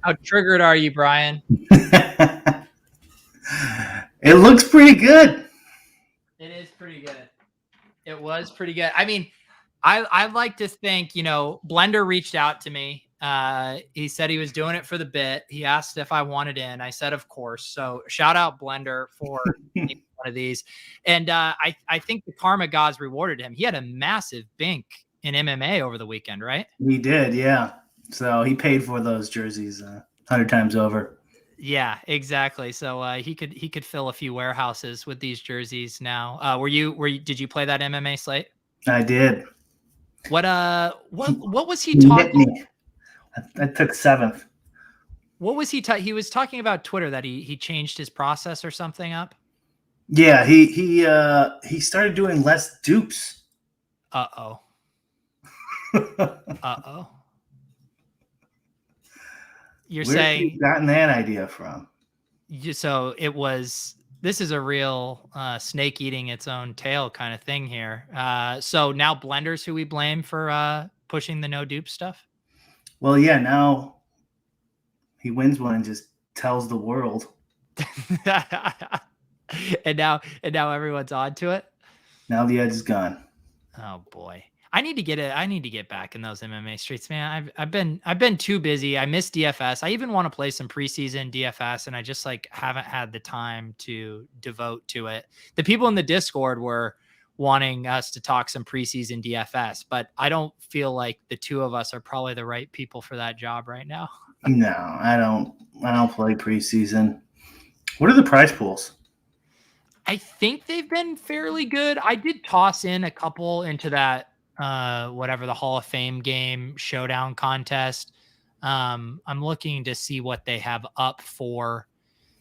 How triggered are you, Brian? It looks pretty good. It is pretty good. It was pretty good. I mean, I'd like to think, Blender reached out to me. He said he was doing it for the bit. He asked if I wanted in. I said, of course. So shout out Blender for one of these. And I think the karma gods rewarded him. He had a massive bink in MMA over the weekend, right? He did, yeah. So he paid for those jerseys 100 times over. Yeah, exactly. So he could fill a few warehouses with these jerseys now. Did you play that MMA slate? I did. What was he talking? I took 7th. What was he he was talking about Twitter that he changed his process or something up? Yeah, he started doing less dupes. Uh-oh. Uh-oh. You're saying where's he gotten that idea from? So this is a real snake eating its own tail kind of thing here. So now Blender's who we blame for pushing the no dupe stuff? Well, yeah, now he wins one and just tells the world. and now everyone's on to it. Now the edge is gone. Oh boy. I need to get back in those MMA streets, man. I've been too busy. I miss DFS. I even want to play some preseason DFS, and I just haven't had the time to devote to it. The people in the Discord were wanting us to talk some preseason DFS, but I don't feel like the two of us are probably the right people for that job right now. No, I don't play preseason. What are the prize pools? I think they've been fairly good. I did toss in a couple into that whatever the Hall of Fame game showdown contest. I'm looking to see what they have up for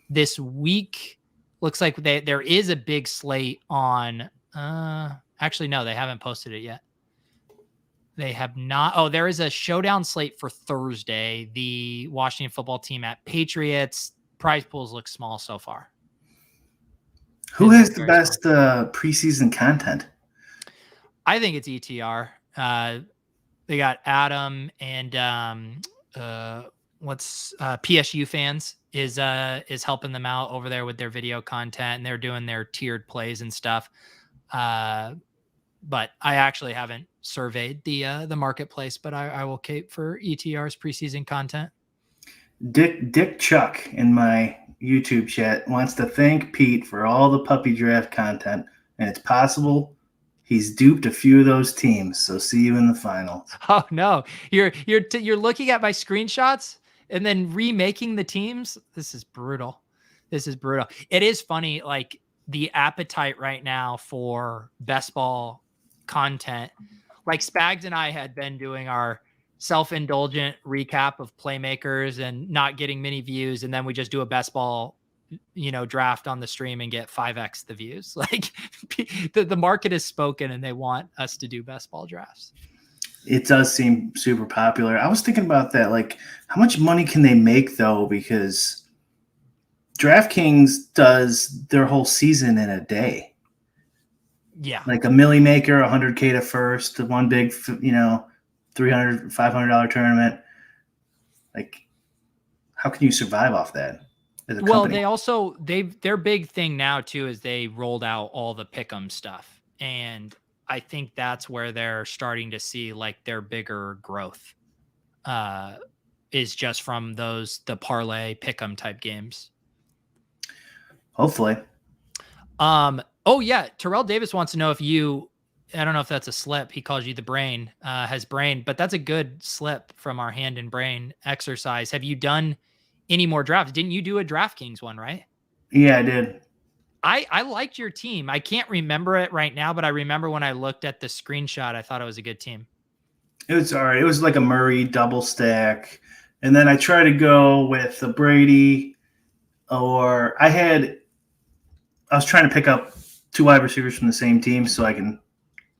this week. Looks like there is a big slate on actually no, they haven't posted it yet. They have not. Oh, there is a showdown slate for Thursday. The Washington football team at Patriots. Prize pools look small so far. Who has the best preseason content? I think it's ETR. They got Adam and PSU fans is helping them out over there with their video content, and they're doing their tiered plays and stuff. But I actually haven't surveyed the marketplace, but I will cape for ETR's preseason content. Dick Chuck in my YouTube chat wants to thank Pete for all the puppy draft content, and it's possible he's duped a few of those teams. So see you in the finals. Oh no, you're looking at my screenshots and then remaking the teams. This is brutal. It is funny, like the appetite right now for best ball content. Like Spags and I had been doing our self-indulgent recap of playmakers and not getting many views, and then we just do a best ball draft on the stream and get 5x the views. Like the market has spoken and they want us to do best ball drafts. It does seem super popular. I was thinking about that, like how much money can they make though, because DraftKings does their whole season in a day. Yeah, like a milli maker, 100K to first, one big $300, $500 tournament. Like, how can you survive off that? Well, they also their big thing now too is they rolled out all the pick'em stuff, and I think that's where they're starting to see like their bigger growth is just from the parlay pick'em type games. Hopefully. Oh yeah, Terrell Davis wants to know if I don't know if that's a slip. He calls you the brain, has brain, but that's a good slip from our hand and brain exercise. Have you done any more drafts? Didn't you do a DraftKings one, right? Yeah, I did. I liked your team. I can't remember it right now, but I remember when I looked at the screenshot, I thought it was a good team. It was all right. It was like a Murray double stack. And then I tried to go with the Brady, or I was trying to pick up 2 wide receivers from the same team so I can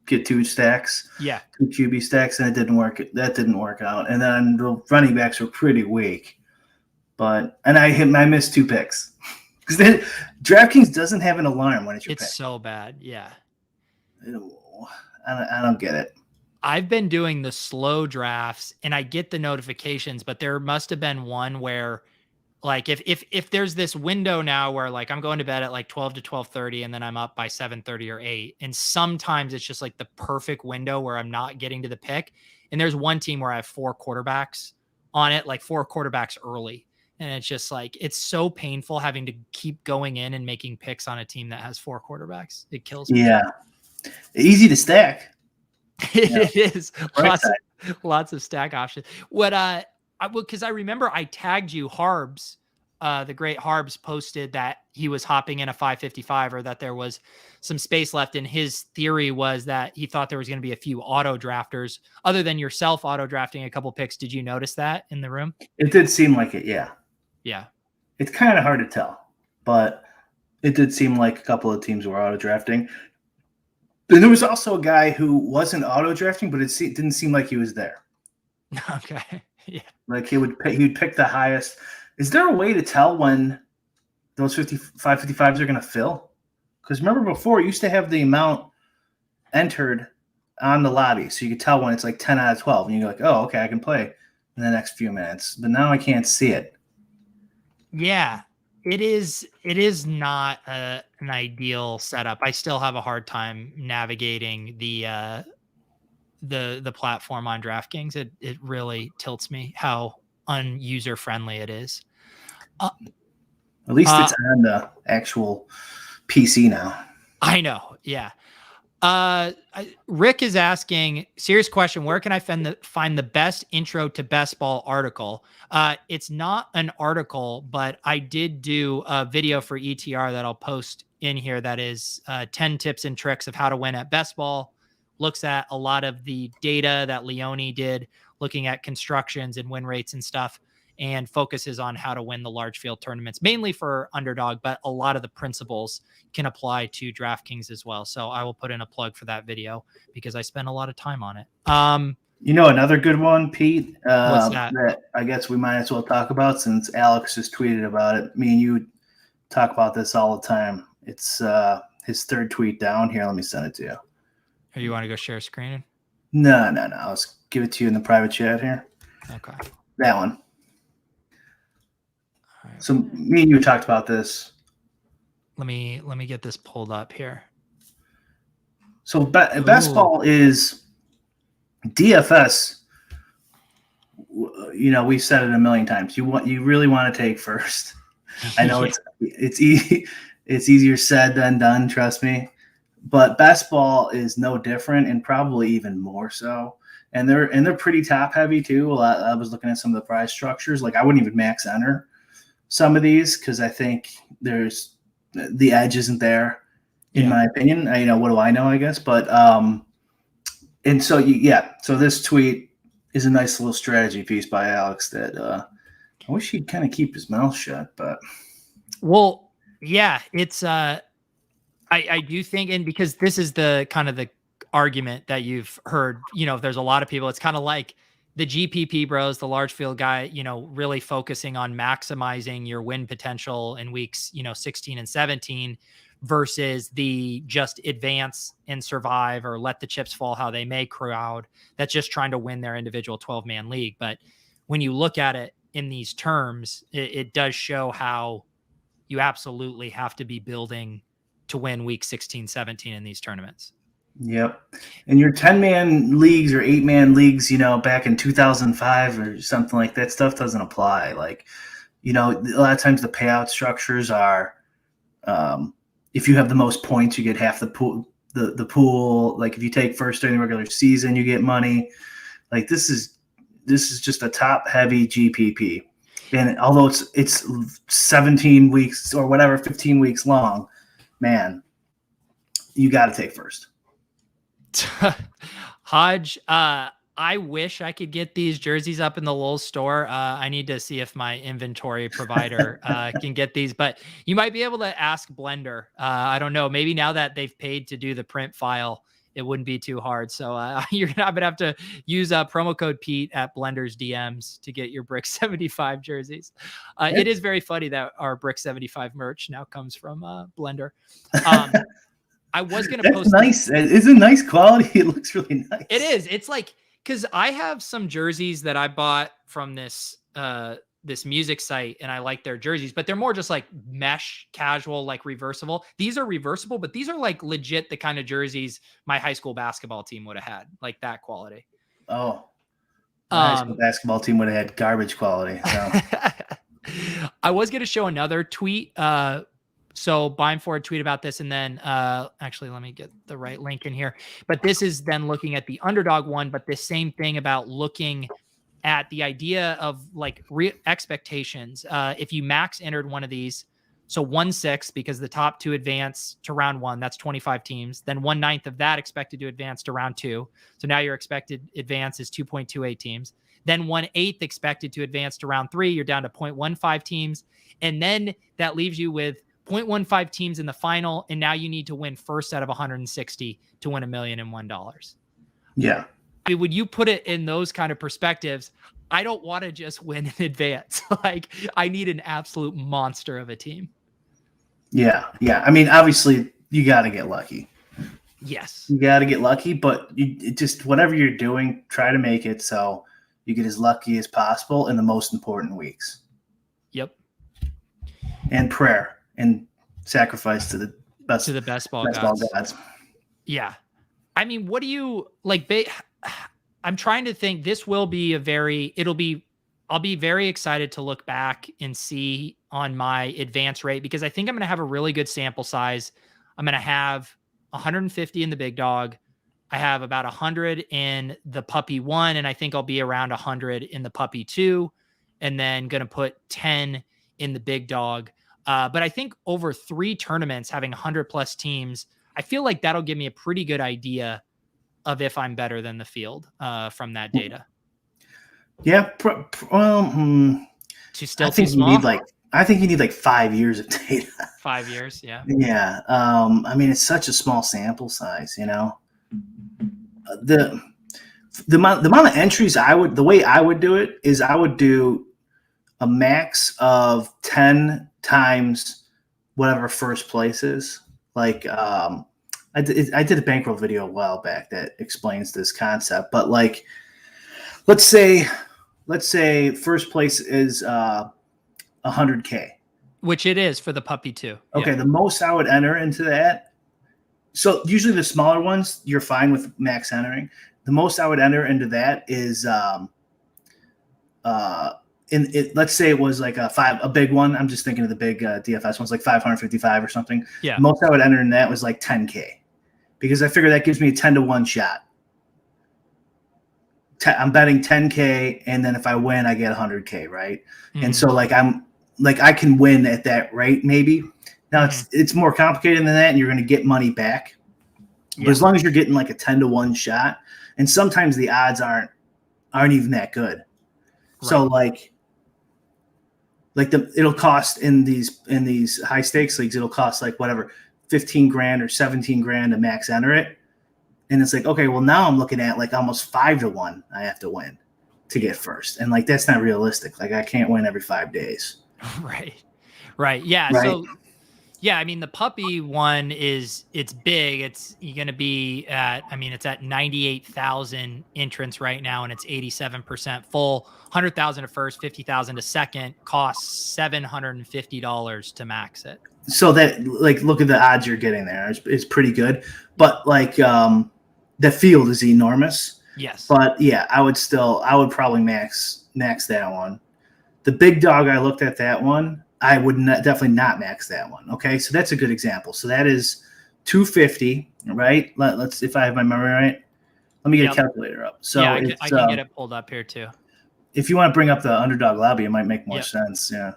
get 2 stacks. Yeah. 2 QB stacks, and it didn't work. That didn't work out. And then the running backs were pretty weak. And I missed 2 picks. Because DraftKings doesn't have an alarm when it's your pick. It's so bad. Yeah. I don't get it. I've been doing the slow drafts and I get the notifications, but there must have been one where like if there's this window now where like I'm going to bed at like 12 to 12:30 and then I'm up by 7:30 or 8, and sometimes it's just like the perfect window where I'm not getting to the pick. And there's one team where I have 4 quarterbacks on it, like 4 quarterbacks early. And it's just like it's so painful having to keep going in and making picks on a team that has 4 quarterbacks. It kills me. Yeah, easy to stack. It is Right lots of stack options. What because I remember I tagged you, Harbs, the great Harbs posted that he was hopping in a 555 or that there was some space left. And his theory was that he thought there was going to be a few auto drafters other than yourself auto drafting a couple picks. Did you notice that in the room? It did seem like it. Yeah. Yeah. It's kind of hard to tell, but it did seem like a couple of teams were auto drafting. And there was also a guy who wasn't auto drafting, but it didn't seem like he was there. Okay. Yeah. Like he'd pick the highest. Is there a way to tell when those 55s are going to fill? Because remember before, you used to have the amount entered on the lobby, so you could tell when it's like 10 out of 12, and you're like, oh, okay, I can play in the next few minutes. But now I can't see it. Yeah. It is not an ideal setup. I still have a hard time navigating the platform on DraftKings. It really tilts me how unuser friendly it is. At least it's on the actual PC now. I know. Yeah. Rick is asking, serious question. Where can I find the best intro to best ball article? It's not an article, but I did do a video for ETR that I'll post in here. That is 10 tips and tricks of how to win at best ball. Looks at a lot of the data that Leone did, looking at constructions and win rates and stuff, and focuses on how to win the large field tournaments, mainly for Underdog, but a lot of the principles can apply to DraftKings as well. So I will put in a plug for that video because I spent a lot of time on it. Another good one, Pete, what's that? that I guess we might as well talk about since Alex just tweeted about it. Me and you talk about this all the time. It's his third tweet down here. Let me send it to you. Or you want to go share screen? No. I'll just give it to you in the private chat here. Okay. That one. Right. So me and you talked about this. Let me get this pulled up here. So best ball is DFS. We've said it a million times. You really want to take first. I know it's easy. It's easier said than done. Trust me. But best ball is no different, and probably even more so. And they're pretty top heavy too. I was looking at some of the prize structures. Like I wouldn't even max enter some of these because I think there's the edge isn't there, in my opinion. What do I know? I guess, but and so so this tweet is a nice little strategy piece by Alex that I wish he'd kind of keep his mouth shut, but it's I do think, and because this is the kind of the argument that you've heard, there's a lot of people, it's kind of like the GPP bros, the large field guy, really focusing on maximizing your win potential in weeks, 16 and 17 versus the just advance and survive or let the chips fall how they may crowd that's just trying to win their individual 12-man league. But when you look at it in these terms, it does show how you absolutely have to be building to win week 16, 17 in these tournaments. Yep. And your 10-man leagues or 8-man leagues, back in 2005 or something like that, stuff doesn't apply. Like, a lot of times the payout structures are, if you have the most points, you get half the pool. The pool, like if you take first during the regular season, you get money. Like this is just a top heavy GPP. And although it's 17 weeks or whatever, 15 weeks long, man, you got to take first. Hodge, I wish I could get these jerseys up in the Lolz store. I need to see if my inventory provider can get these, but you might be able to ask Blender. I don't know. Maybe now that they've paid to do the print file, it wouldn't be too hard. So I'm gonna have to use promo code Pete at Blender's DMs to get your BRIC75 jerseys. It is very funny that our BRIC75 merch now comes from Blender. I was going to That's post. nice. It's a nice quality. It looks really nice. It is. It's like, because I have some jerseys that I bought from this this music site, and I like their jerseys, but they're more just like mesh, casual, like reversible. These are reversible, but these are like legit the kind of jerseys my high school basketball team would have had, like that quality. Oh, my high school basketball team would have had garbage quality. So. I was going to show another tweet. So Buying Forward tweet about this, and then actually let me get the right link in here. But this is then looking at the Underdog one, but this same thing about looking at the idea of like expectations. If you max entered one of these, so 1/6 because the top 2 advance to round 1, that's 25 teams. Then 1/9 of that expected to advance to round 2. So now your expected advance is 2.28 teams. Then 1/8 expected to advance to round 3. You're down to 0.15 teams. And then that leaves you with 0.15 teams in the final. And now you need to win first out of 160 to win $1 million and $1. Yeah. I mean, when you put it in those kind of perspectives, I don't want to just win in advance. Like, I need an absolute monster of a team. Yeah. Yeah. I mean, obviously you got to get lucky. Yes. You got to get lucky, but just whatever you're doing, try to make it so you get as lucky as possible in the most important weeks. Yep. And prayer and sacrifice to the best ball gods. Yeah. I mean, what do you like? I'm trying to think. This will be I'll be very excited to look back and see on my advance rate, because I think I'm going to have a really good sample size. I'm going to have 150 in the big dog. I have about 100 in the puppy 1, and I think I'll be around 100 in the puppy 2, and then going to put 10 in the big dog. But I think over 3 tournaments, having 100 plus teams, I feel like that'll give me a pretty good idea of if I'm better than the field from that data. Yeah. I think you need like 5 years of data. 5 years. Yeah. Yeah. I mean, it's such a small sample size, you know, the amount of entries the way I would do it is I would do a max of 10 times whatever first place is. Like, I did a bankroll video a while back that explains this concept, but like, let's say first place is 100K, which it is for the puppy too. Okay. Yeah. The most I would enter into that. So usually the smaller ones, you're fine with max entering. The most I would enter into that is, let's say it was like a big one. I'm just thinking of the big DFS ones, like 555 or something. Yeah. The most I would enter in that was like 10K, because I figure that gives me a 10-to-1 shot. I'm betting 10K, and then if I win, I get 100K, right? Mm-hmm. And so I can win at that rate maybe. Now it's more complicated than that, and you're going to get money back. Yeah. But as long as you're getting like a 10-to-1 shot, and sometimes the odds aren't even that good. Right. So it'll cost in these high stakes leagues, it'll cost like whatever, 15 grand or 17 grand to max enter it. And it's like, okay, well now I'm looking at like almost 5-to-1 I have to win to get first. And like, that's not realistic. Like, I can't win every 5 days. Right. Yeah. Right. So yeah, I mean, the puppy one it's big. You're going to be it's at 98,000 entrants right now, and it's 87% full. 100,000 to first, 50,000 to second, costs $750 to max it. So that, like, look at the odds you're getting there. It's pretty good, but like, the field is enormous. Yes. But yeah, I would probably max that one. The big dog, I looked at that one. I would definitely not max that one. Okay, so that's a good example. So that is 250, right? Let's, if I have my memory right, let me get a calculator up. So yeah, I can get it pulled up here too. If you want to bring up the Underdog lobby, it might make more sense. Yeah.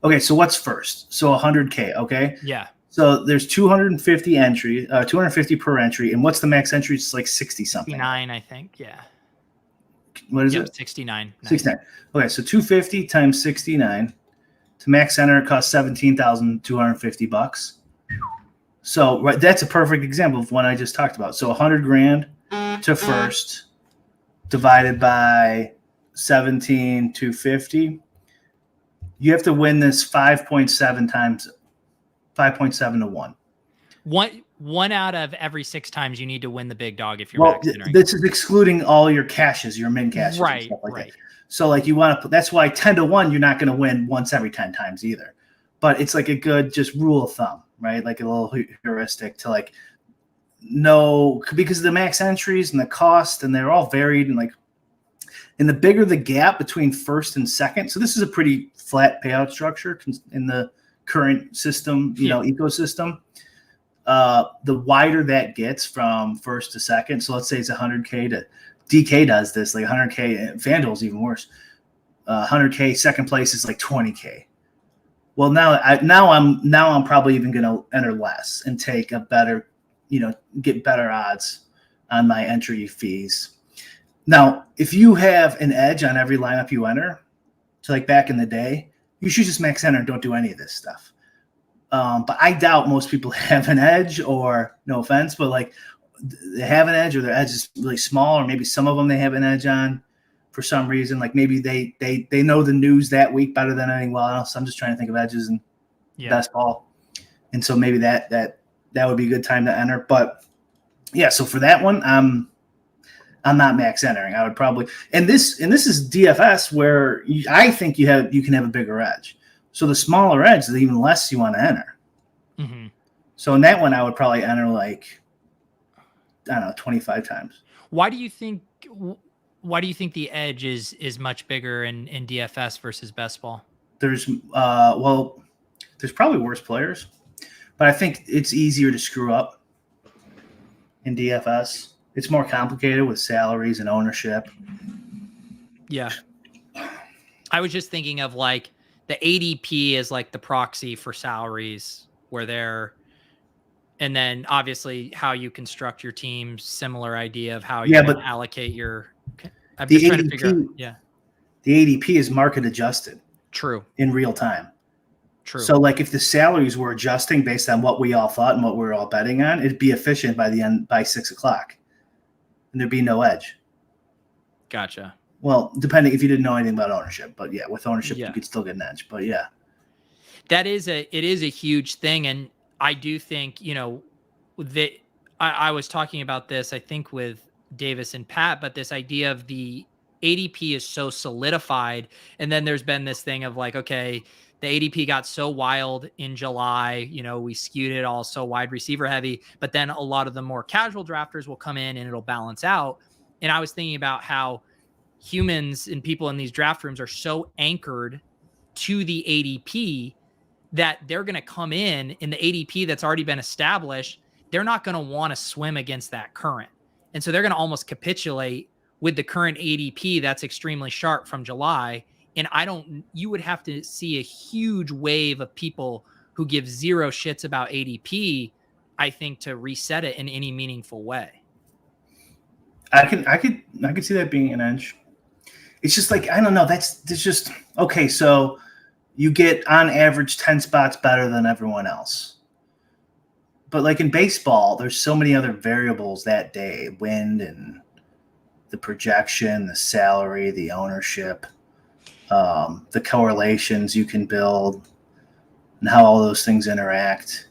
Okay, so what's first? So 100K. Okay. Yeah. So there's 250 entry, 250 per entry, and what's the max entry? It's like 60 something. 69, I think. Yeah. What is it? 69. 69. Okay, so 250 times 69. To max enter, it costs $17,250. So right, that's a perfect example of what I just talked about. So 100 grand to first, divided by 17,250. You have to win this 5.7 to 1. 1 out of every 6 times you need to win the big dog if you're Well, max entering. this is excluding all your caches, your min caches, and stuff like that. So like you want to, that's why 10 to 1, you're not going to win once every 10 times either. But it's like a good just rule of thumb, right? Like a little heuristic to like know, because of the max entries and the cost, and they're all varied, and like, and the bigger the gap between first and second. So this is a pretty flat payout structure in the current system, ecosystem. The wider that gets from first to second. So let's say it's 100K to DK does this, like 100K. FanDuel's even worse. 100K second place is like 20K. Well, now I'm probably even going to enter less and take a better, get better odds on my entry fees. Now, if you have an edge on every lineup you enter, so like back in the day, you should just max enter and don't do any of this stuff. But I doubt most people have an edge, or no offense, but like they have an edge, or their edge is really small, or maybe some of them they have an edge on for some reason. Like maybe they know the news that week better than anyone else. I'm just trying to think of edges in best ball. And so maybe that would be a good time to enter. But yeah, so for that one, I'm not max entering. I would probably, and this is DFS, where I think you can have a bigger edge. So the smaller edge, the even less you want to enter. Mm-hmm. So in that one, I would probably enter like, I don't know, 25 times. Why do you think the edge is much bigger in DFS versus best ball? There's there's probably worse players, but I think it's easier to screw up in DFS. It's more complicated with salaries and ownership. Yeah. I was just thinking of like the ADP is like the proxy for salaries, where they're, and then obviously how you construct your team, similar idea of how you allocate your, I'm just trying to figure out. The ADP is market adjusted. True. In real time. True. So like if the salaries were adjusting based on what we all thought and what we were all betting on, it'd be efficient by 6:00. And there'd be no edge. Gotcha. Well, depending if you didn't know anything about ownership, but yeah, with ownership you could still get an edge. But yeah, it is a huge thing, and I do think that I was talking about this, I think, with Davis and Pat, but this idea of the ADP is so solidified, and then there's been this thing of like, okay, the ADP got so wild in July, we skewed it all so wide receiver heavy, but then a lot of the more casual drafters will come in and it'll balance out. And I was thinking about how humans and people in these draft rooms are so anchored to the ADP that they're going to come in the ADP that's already been established. They're not going to want to swim against that current. And so they're going to almost capitulate with the current ADP that's extremely sharp from July. And you would have to see a huge wave of people who give zero shits about ADP, I think, to reset it in any meaningful way. I could see that being an edge. It's just like, I don't know. That's just okay. So you get on average 10 spots better than everyone else. But like in baseball, there's so many other variables that day: wind and the projection, the salary, the ownership, the correlations you can build, and how all those things interact.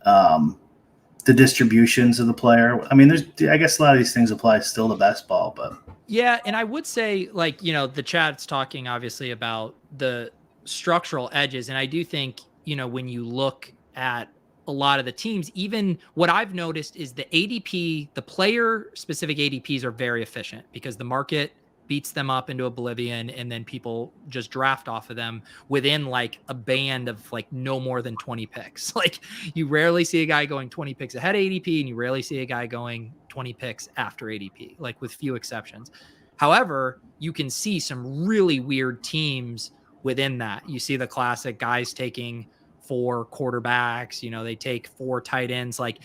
The distributions of the player. I mean, I guess a lot of these things apply still to best ball, but yeah. And I would say, like, the chat's talking obviously about the structural edges. And I do think, when you look at a lot of the teams, even what I've noticed is the ADP, the player specific ADPs are very efficient because the market beats them up into oblivion, and then people just draft off of them within like a band of like no more than 20 picks. Like you rarely see a guy going 20 picks ahead of ADP, and you rarely see a guy going 20 picks after ADP, like with few exceptions. However, you can see some really weird teams within that. You see the classic guys taking 4 quarterbacks, they take 4 tight ends. Like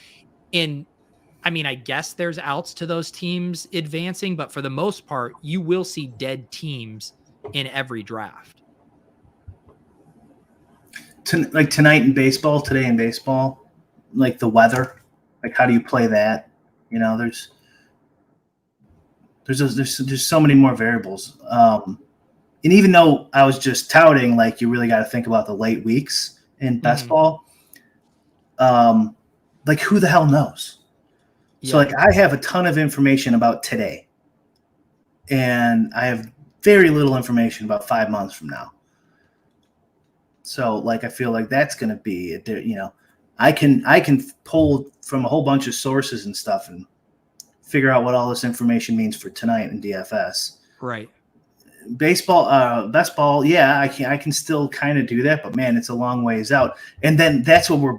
I guess there's outs to those teams advancing, but for the most part, you will see dead teams in every draft. Like today in baseball, like the weather, like how do you play that? There's so many more variables. And even though I was just touting, like you really got to think about the late weeks in best ball. like who the hell knows? So like I have a ton of information about today, and I have very little information about 5 months from now. So like I feel like that's going to be, you know, I can pull from a whole bunch of sources and stuff and figure out what all this information means for tonight in DFS. Right. Baseball, best ball, yeah, I can still kind of do that, but man, it's a long ways out. And then that's what we're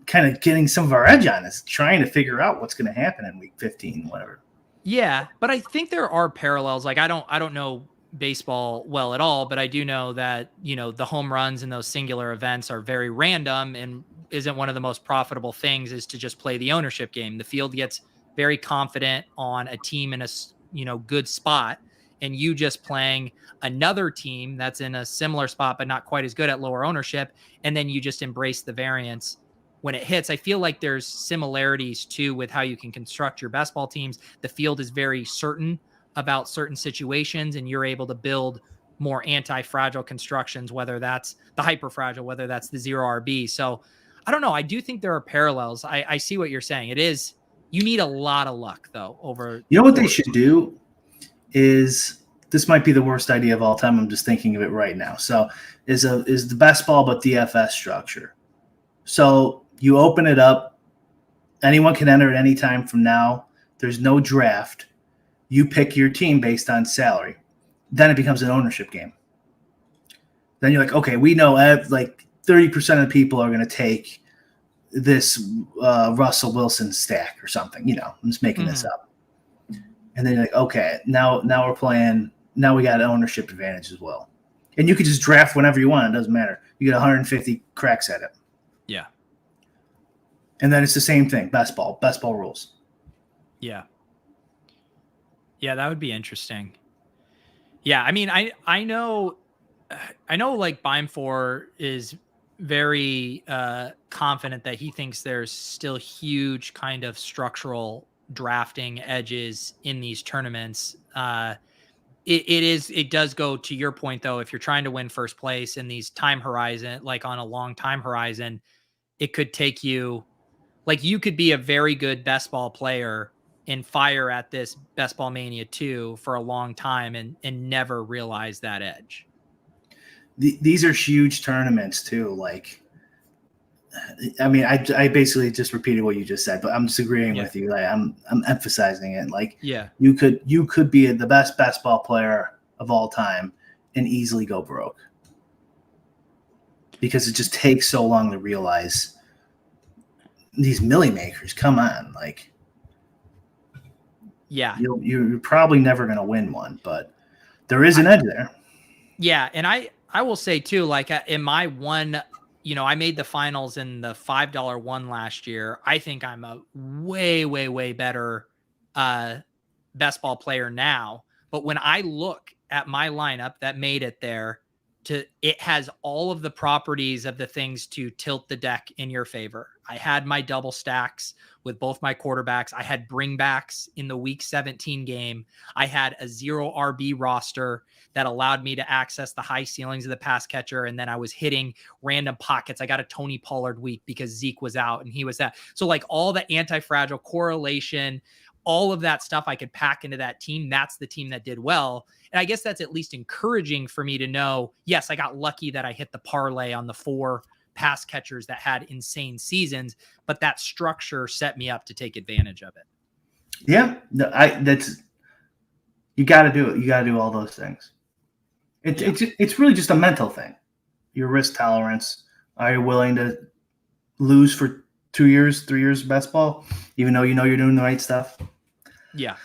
kind of getting some of our edge on, is trying to figure out what's going to happen in week 15, whatever. Yeah, but I think there are parallels. Like I don't know baseball well at all, but I do know that, you know, the home runs and those singular events are very random, and isn't one of the most profitable things is to just play the ownership game. The field gets very confident on a team in a, you know, good spot, and you just playing another team that's in a similar spot but not quite as good at lower ownership, and then you just embrace the variance when it hits. I feel like there's similarities too with how you can construct your best ball teams. The field is very certain about certain situations, and you're able to build more anti-fragile constructions, whether that's the hyper fragile, whether that's the zero RB. So I don't know. I do think there are parallels. I see what you're saying. It is, you need a lot of luck though over. You know what they should do is, this might be the worst idea of all time. I'm just thinking of it right now. So is the best ball but DFS structure. So you open it up. Anyone can enter at any time from now. There's no draft. You pick your team based on salary. Then it becomes an ownership game. Then you're like, okay, we know like 30% of the people are going to take this Russell Wilson stack or something. You know, I'm just making this up. And then you're like, okay, now we're playing. Now we got an ownership advantage as well. And you could just draft whenever you want. It doesn't matter. You get 150 cracks at it. Yeah. And then it's the same thing. Best ball rules. Yeah. Yeah, that would be interesting. Yeah, I mean, I know like Beimfor is very confident that he thinks there's still huge kind of structural drafting edges in these tournaments. It does go to your point though. If you're trying to win first place in these time horizon, like on a long time horizon, it could take you, like you could be a very good best ball player and fire at this Best Ball Mania 2 for a long time and never realize that edge. These are huge tournaments too. Like, I mean, I basically just repeated what you just said, but I'm disagreeing with you. Like, I'm emphasizing it. Like, you could be the best best ball player of all time and easily go broke because it just takes so long to realize these milli makers. Come on, like. Yeah, you're probably never going to win one, but there is an edge there. Yeah, and I will say too, like in my one, you know, I made the finals in the $5 one last year. I think I'm a way better best ball player now. But when I look at my lineup that made it there, it has all of the properties of the things to tilt the deck in your favor. I had my double stacks with both my quarterbacks. I had bringbacks in the week 17 game. I had a zero RB roster that allowed me to access the high ceilings of the pass catcher. And then I was hitting random pockets. I got a Tony Pollard week because Zeke was out and he was that. So like all the anti-fragile correlation, all of that stuff I could pack into that team. That's the team that did well. And I guess that's at least encouraging for me to know, yes, I got lucky that I hit the parlay on the 4 pass catchers that had insane seasons, but that structure set me up to take advantage of it. Yeah, you got to do it. You got to do all those things. It's really just a mental thing. Your risk tolerance. Are you willing to lose for 2 years, 3 years of best ball, even though you know you're doing the right stuff? Yeah.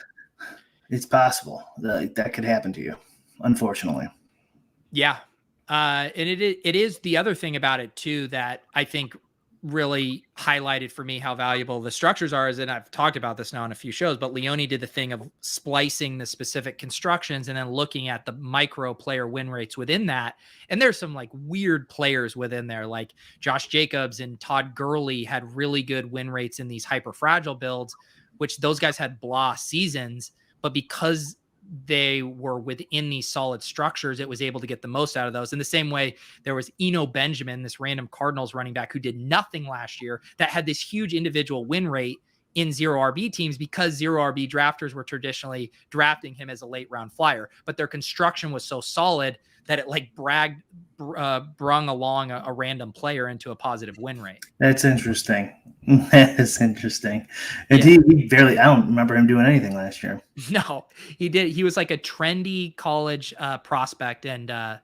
It's possible that could happen to you, unfortunately. Yeah. And it is the other thing about it too, that I think really highlighted for me how valuable the structures are, and I've talked about this now in a few shows, but Leone did the thing of splicing the specific constructions and then looking at the micro player win rates within that. And there's some like weird players within there, like Josh Jacobs and Todd Gurley had really good win rates in these hyper fragile builds, which those guys had blah seasons, but because they were within these solid structures, it was able to get the most out of those. In the same way, there was Eno Benjamin, this random Cardinals running back who did nothing last year, that had this huge individual win rate in zero RB teams because zero RB drafters were traditionally drafting him as a late round flyer, but their construction was so solid that it like brung along a random player into a positive win rate. That's interesting. That is interesting. And he barely, I don't remember him doing anything last year. No, he did. He was like a trendy college prospect and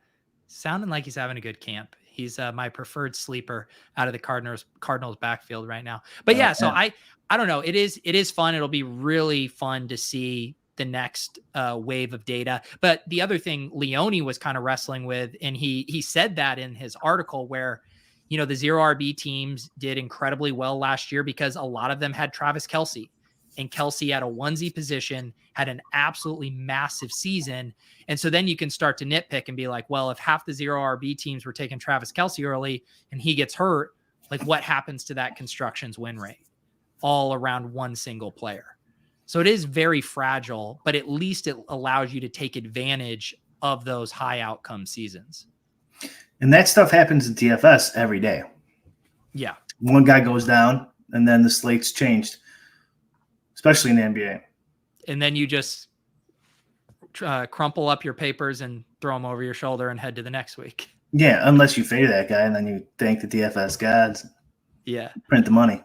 sounding like he's having a good camp. He's my preferred sleeper out of the Cardinals backfield right now. But yeah, so I don't know. It is fun. It'll be really fun to see the next wave of data. But the other thing Leone was kind of wrestling with, and he said that in his article where, you know, the zero RB teams did incredibly well last year because a lot of them had Travis Kelce, and Kelce at a onesie position had an absolutely massive season. And so then you can start to nitpick and be like, well, if half the zero RB teams were taking Travis Kelce early and he gets hurt, like what happens to that construction's win rate all around one single player? So it is very fragile, but at least it allows you to take advantage of those high outcome seasons. And that stuff happens in DFS every day. Yeah. One guy goes down and then the slate's changed, especially in the NBA. And then you just crumple up your papers and throw them over your shoulder and head to the next week. Yeah, unless you fade that guy and then you thank the DFS gods. Yeah. Print the money.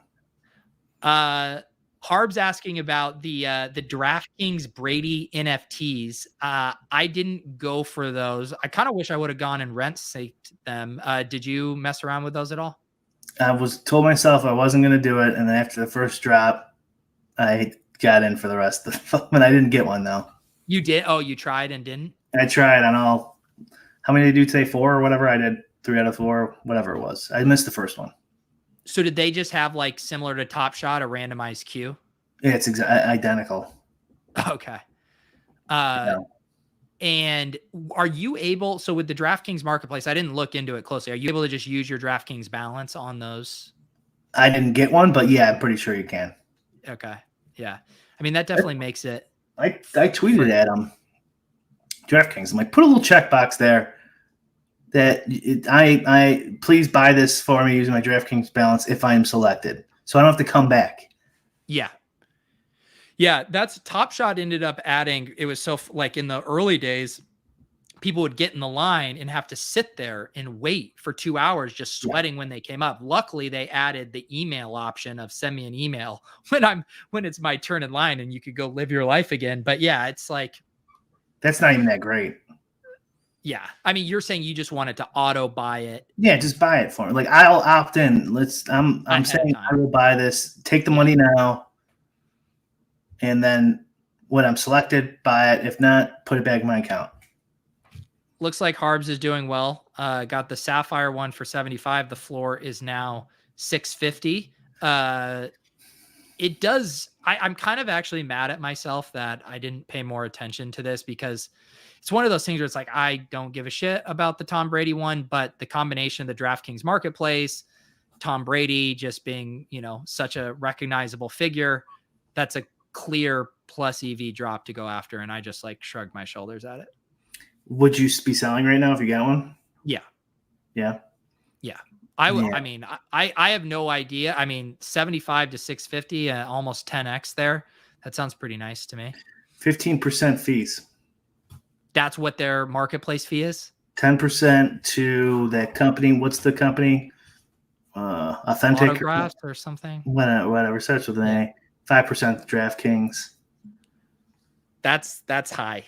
Harb's asking about the DraftKings Brady NFTs. I didn't go for those. I kind of wish I would have gone and rent-saked them. Did you mess around with those at all? I told myself I wasn't going to do it, and then after the first drop, I got in for the rest of them, and I didn't get one though. You did? Oh, you tried and didn't? I tried on all. How many did you do today? 4 or whatever. I did 3 out of 4, whatever it was. I missed the first one. So did they just have like similar to TopShop a randomized queue? Yeah, it's identical. Okay. And are you able? So with the DraftKings marketplace, I didn't look into it closely. Are you able to just use your DraftKings balance on those? I didn't get one, but yeah, I'm pretty sure you can. Okay. Yeah. I mean, that definitely makes it. I tweeted at them, DraftKings. I'm like, put a little checkbox there that I please buy this for me using my DraftKings balance if I am selected, so I don't have to come back. Yeah. Yeah, that's TopShop ended up adding. It was so like in the early days, people would get in the line and have to sit there and wait for 2 hours, just sweating when they came up. Luckily, they added the email option of send me an email when it's my turn in line, and you could go live your life again. But yeah, it's like that's not even that great. Yeah, I mean, you're saying you just wanted to auto buy it. Yeah, just buy it for me. Like I'll opt in. I'm saying I will buy this. Take the money now. And then when I'm selected, buy it. If not, put it back in my account. Looks like Harbs is doing well. Got the Sapphire one for 75. The floor is now 650. It does. I'm kind of actually mad at myself that I didn't pay more attention to this, because it's one of those things where it's like, I don't give a shit about the Tom Brady one, but the combination of the DraftKings marketplace, Tom Brady just being, such a recognizable figure, that's a clear plus EV drop to go after. And I just like shrugged my shoulders at it. Would you be selling right now if you got one? Yeah. Yeah. Yeah. I would. Yeah. I mean, I have no idea. I mean, 75 to 650, almost 10x there. That sounds pretty nice to me. 15% fees. That's what their marketplace fee is? 10% to that company. What's the company? Authentic Autographs or something? Whatever. Starts with an A. 5% DraftKings. That's high.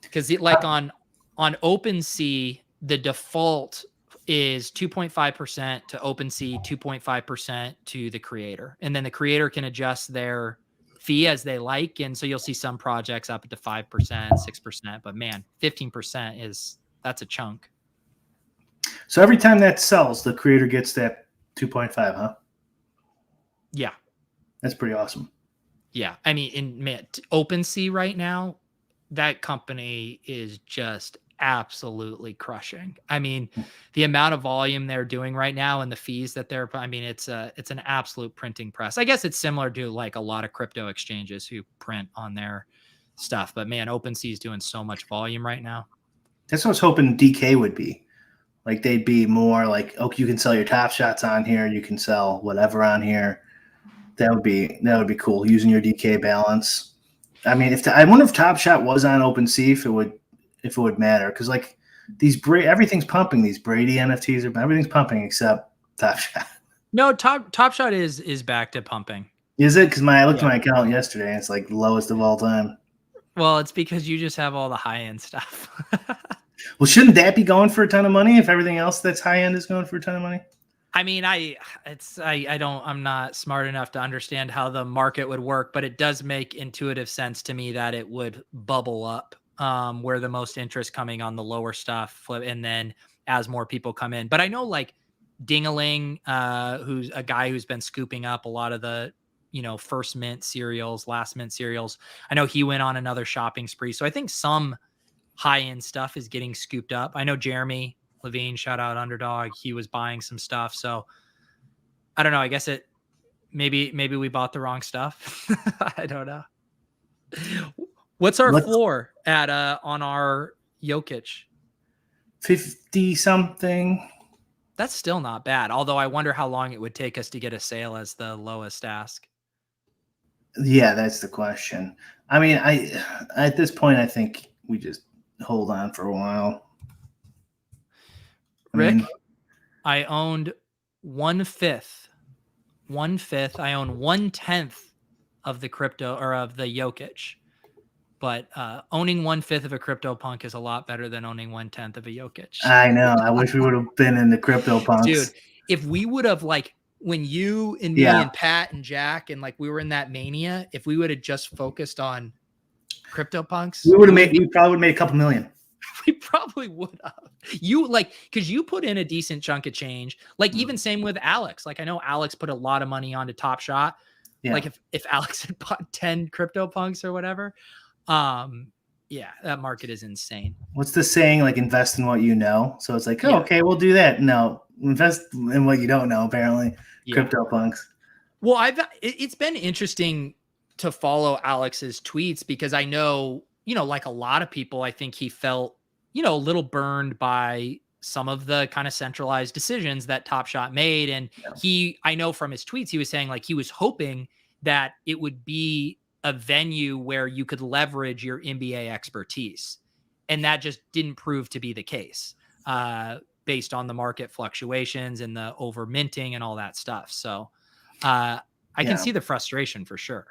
Because like on OpenSea, the default is 2.5% to OpenSea, 2.5% to the creator. And then the creator can adjust their fee as they like. And so you'll see some projects up to 5%, 6%. But man, 15% that's a chunk. So every time that sells, the creator gets that 2.5, huh? Yeah. That's pretty awesome. Yeah. I mean, OpenSea right now, that company is just absolutely crushing. I mean, the amount of volume they're doing right now and the fees that it's an absolute printing press. I guess it's similar to like a lot of crypto exchanges who print on their stuff. But man, OpenSea is doing so much volume right now. That's what I was hoping DK would be. Like they'd be more like, okay, you can sell your Top Shots on here, you can sell whatever on here. That would be cool using your DK balance. I mean, I wonder if Top Shot was on OpenSea, if it would matter, because like everything's pumping. These Brady NFTs everything's pumping except Top Shot. No, Top Shot is back to pumping. Is it? Because I looked at my account yesterday and it's like the lowest of all time. Well, it's because you just have all the high end stuff. Well, shouldn't that be going for a ton of money if everything else that's high end is going for a ton of money? I mean, I'm not smart enough to understand how the market would work, but it does make intuitive sense to me that it would bubble up where the most interest coming on the lower stuff, and then as more people come in. But I know like Dingaling, who's a guy who's been scooping up a lot of the, first mint cereals, last mint cereals. I know he went on another shopping spree. So I think some high-end stuff is getting scooped up. I know Jeremy Levine, shout out Underdog, he was buying some stuff. So I don't know. I guess maybe we bought the wrong stuff. I don't know. What's our floor at on our Jokic? 50 something. That's still not bad. Although I wonder how long it would take us to get a sale as the lowest ask. Yeah, that's the question. I mean, at this point, I think we just hold on for a while. Rick, I owned 1/5. I own 1/10 of the crypto or of the Jokic. But owning 1/5 of a CryptoPunk is a lot better than owning 1/10 of a Jokic. I know. I wish we would have been in the CryptoPunks. Dude, if we would have like when you and me and Pat and Jack and like we were in that mania, if we would have just focused on CryptoPunks, we probably would have made a couple million. We probably would have. Because you put in a decent chunk of change. Like even same with Alex. Like I know Alex put a lot of money onto Top Shot. Yeah. Like if Alex had bought 10 CryptoPunks or whatever, yeah, that market is insane. What's the saying? Like invest in what you know. So it's like, okay, we'll do that. No, invest in what you don't know. Apparently, CryptoPunks. Well, it's been interesting to follow Alex's tweets because I know, like a lot of people, I think he felt, a little burned by some of the kind of centralized decisions that Top Shot made. And I know from his tweets, he was saying like he was hoping that it would be a venue where you could leverage your NBA expertise. And that just didn't prove to be the case based on the market fluctuations and the over minting and all that stuff. So I can see the frustration for sure.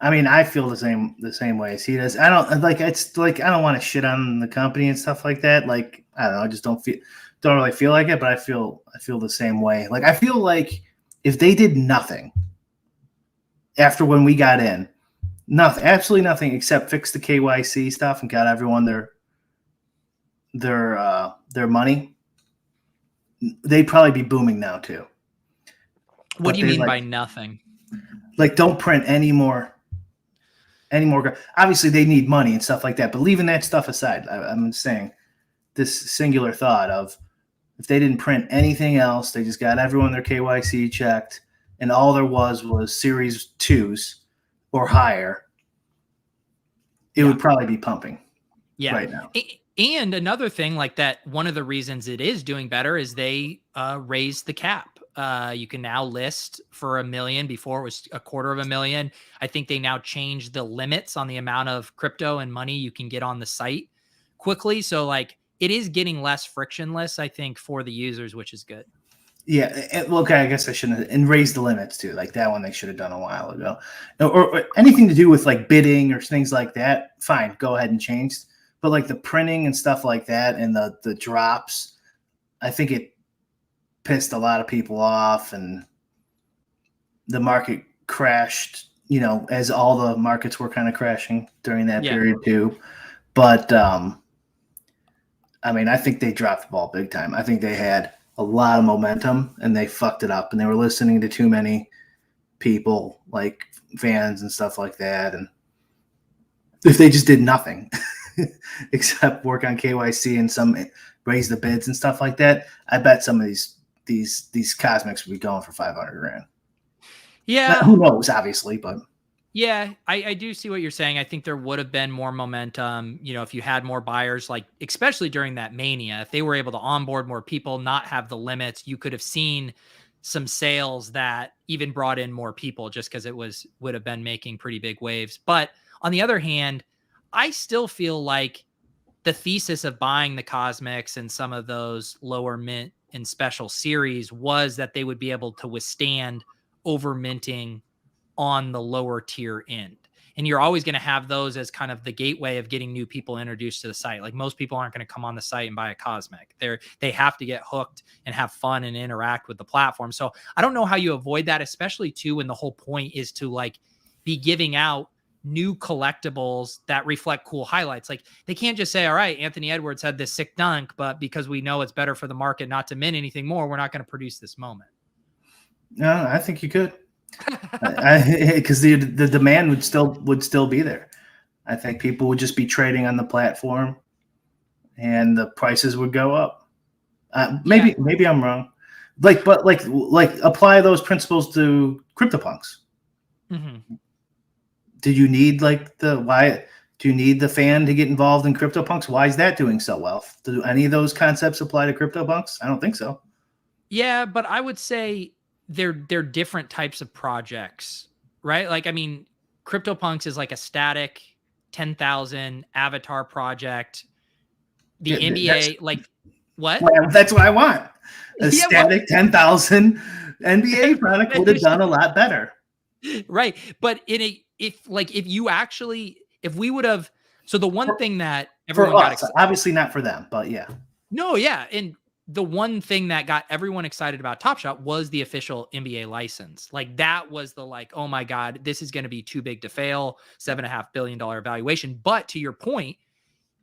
I mean, I feel the same way as he does. I don't want to shit on the company and stuff like that. Like, I don't know. I just don't really feel like it, but I feel the same way. Like, I feel like if they did nothing after when we got in, absolutely nothing except fix the KYC stuff and got everyone their money, they'd probably be booming now too. What do you mean by nothing? Like, don't print any more. Obviously, they need money and stuff like that. But leaving that stuff aside, I'm saying this singular thought of if they didn't print anything else, they just got everyone their KYC checked, and all there was Series 2s or higher, it would probably be pumping right now. And another thing like that, one of the reasons it is doing better is they raised the cap. You can now list for $1 million. Before it was $250,000. I think they now changed the limits on the amount of crypto and money you can get on the site quickly. So like it is getting less frictionless, I think, for the users, which is good. Yeah. Okay. I guess I shouldn't have, and raise the limits too. Like that one, they should have done a while ago, or anything to do with like bidding or things like that. Fine. Go ahead and change. But like the printing and stuff like that and the drops, I think it pissed a lot of people off and the market crashed, as all the markets were kind of crashing during that period too. But I mean, I think they dropped the ball big time. I think they had a lot of momentum and they fucked it up and they were listening to too many people, like fans and stuff like that. And if they just did nothing except work on KYC and some raise the bids and stuff like that, I bet some of these cosmics would be going for $500,000. Yeah. Who knows, obviously, but Yeah, I do see what you're saying. I think there would have been more momentum, if you had more buyers, like especially during that mania, if they were able to onboard more people, not have the limits, you could have seen some sales that even brought in more people just because would have been making pretty big waves. But on the other hand, I still feel like the thesis of buying the cosmics and some of those lower mint and special series was that they would be able to withstand over minting on the lower tier end. And you're always going to have those as kind of the gateway of getting new people introduced to the site. Like most people aren't going to come on the site and buy a cosmic. They have to get hooked and have fun and interact with the platform. So I don't know how you avoid that, especially too when the whole point is to like be giving out new collectibles that reflect cool highlights. Like they can't just say, all right, Anthony Edwards had this sick dunk, but because we know it's better for the market not to mint anything more, we're not going to produce this moment. No, I think you could. Because the demand would still be there. I think people would just be trading on the platform, and the prices would go up. Maybe I'm wrong. But apply those principles to CryptoPunks. Mm-hmm. Do you need why? Do you need the fan to get involved in CryptoPunks? Why is that doing so well? Do any of those concepts apply to CryptoPunks? I don't think so. Yeah, but I would say they're different types of projects, right? Like, I mean, CryptoPunks is like a static 10,000 avatar project. The NBA, like, what? Well, that's what I want. A static 10,000 NBA product would have done a lot better. Right. But if we would have, so the one thing that everyone got excited, obviously not for them, but yeah. No, yeah. And the one thing that got everyone excited about TopShop was the official NBA license. Like that was the oh my God, this is going to be too big to fail, $7.5 billion valuation. But to your point,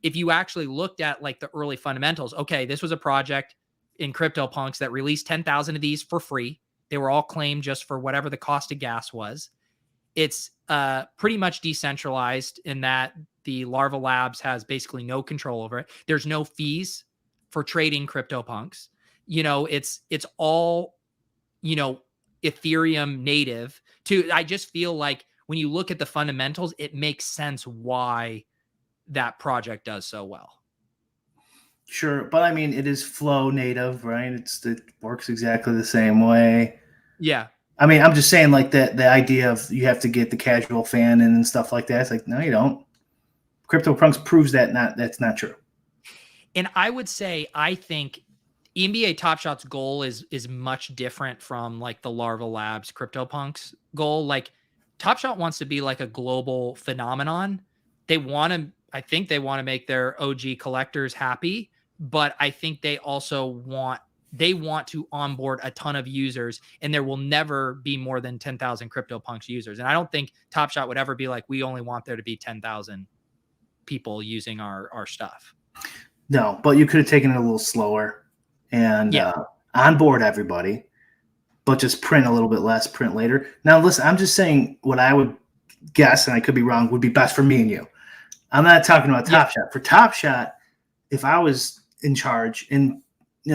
if you actually looked at like the early fundamentals, okay, this was a project in CryptoPunks that released 10,000 of these for free. They were all claimed just for whatever the cost of gas was. It's pretty much decentralized in that the Larva Labs has basically no control over it. There's no fees for trading CryptoPunks. It's all, Ethereum native I just feel like when you look at the fundamentals, it makes sense why that project does so well. Sure. But I mean, it is Flow native, right? It works exactly the same way. Yeah. I mean, I'm just saying like that the idea of you have to get the casual fan in and stuff like that. It's like, no, you don't. CryptoPunks proves that's not true. And I would say, I think NBA Top Shot's goal is much different from like the Larva Labs CryptoPunks goal. Like Top Shot wants to be like a global phenomenon. I think they want to make their OG collectors happy, but I think they also want to onboard a ton of users, and there will never be more than 10,000 CryptoPunks users. And I don't think Top Shot would ever be like, we only want there to be 10,000 people using our stuff. No, but you could have taken it a little slower and onboard everybody, but just print a little bit less, print later. Now, listen, I'm just saying what I would guess, and I could be wrong, would be best for me and you. I'm not talking about Top Shot. For Top Shot, if I was in charge and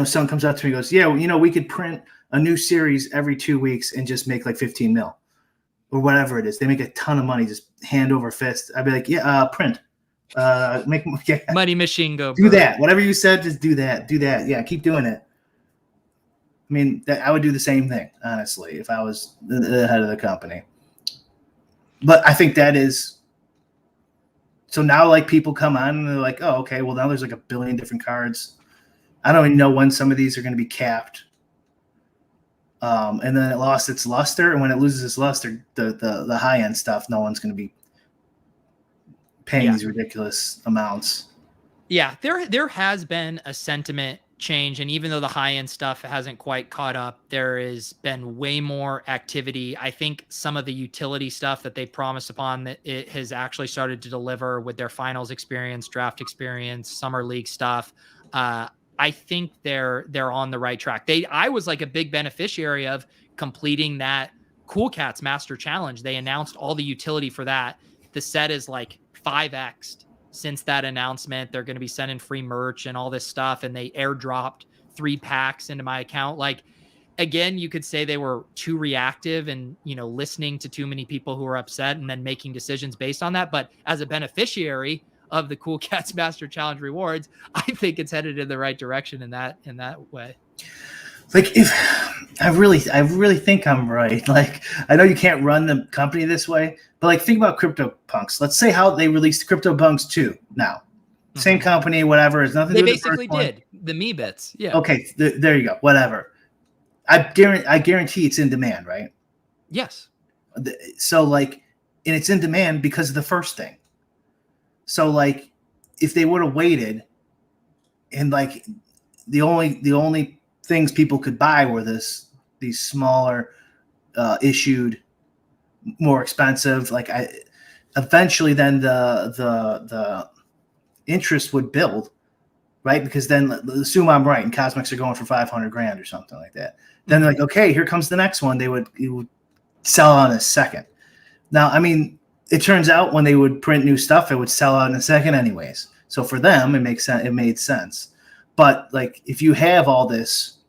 someone comes up to me and goes, yeah, we could print a new series every 2 weeks and just make like 15 mil or whatever it is. They make a ton of money, just hand over fist. I'd be like, print. Money machine go. Do that. Whatever you said, just do that. Do that. Yeah, keep doing it. I mean, I would do the same thing, honestly, if I was the head of the company. But I think that is so now. Like people come on and they're like, "Oh, okay. Well, now there's like a billion different cards. I don't even know when some of these are going to be capped." And then it lost its luster, and when it loses its luster, the high end stuff, no one's going to be paying these ridiculous amounts. Yeah, there has been a sentiment change, and even though the high end stuff hasn't quite caught up, there has been way more activity. I think some of the utility stuff that they promised upon, that it has actually started to deliver with their finals experience, draft experience, summer league stuff. I think they're on the right track. I was like a big beneficiary of completing that Cool Cats Master Challenge. They announced all the utility for that. The set is like 5x'd since that announcement. They're going to be sending free merch and all this stuff, and they airdropped 3 packs into my account. Like again, you could say they were too reactive and, listening to too many people who were upset and then making decisions based on that. But as a beneficiary of the Cool Cats Master Challenge rewards, I think it's headed in the right direction in that way. Like, if I really think I'm right. Like, I know you can't run the company this way, but like, think about CryptoPunks. Let's say how they released CryptoPunks 2 now. Same company, whatever. It's nothing to do with the first one. They basically did the me bits. Yeah. Okay, there you go. Whatever. I guarantee it's in demand, right? Yes. So like, and it's in demand because of the first thing. So like, if they would have waited, and like, the only things people could buy were these smaller, issued, more expensive. Like, eventually then the interest would build, right? Because then assume I'm right and Cosmics are going for $500,000 or something like that. Then they're like, okay, here comes the next one. It would sell out in a second. Now, I mean, it turns out when they would print new stuff, it would sell out in a second anyways. So for them, it makes sense. It made sense. But like, if you have all this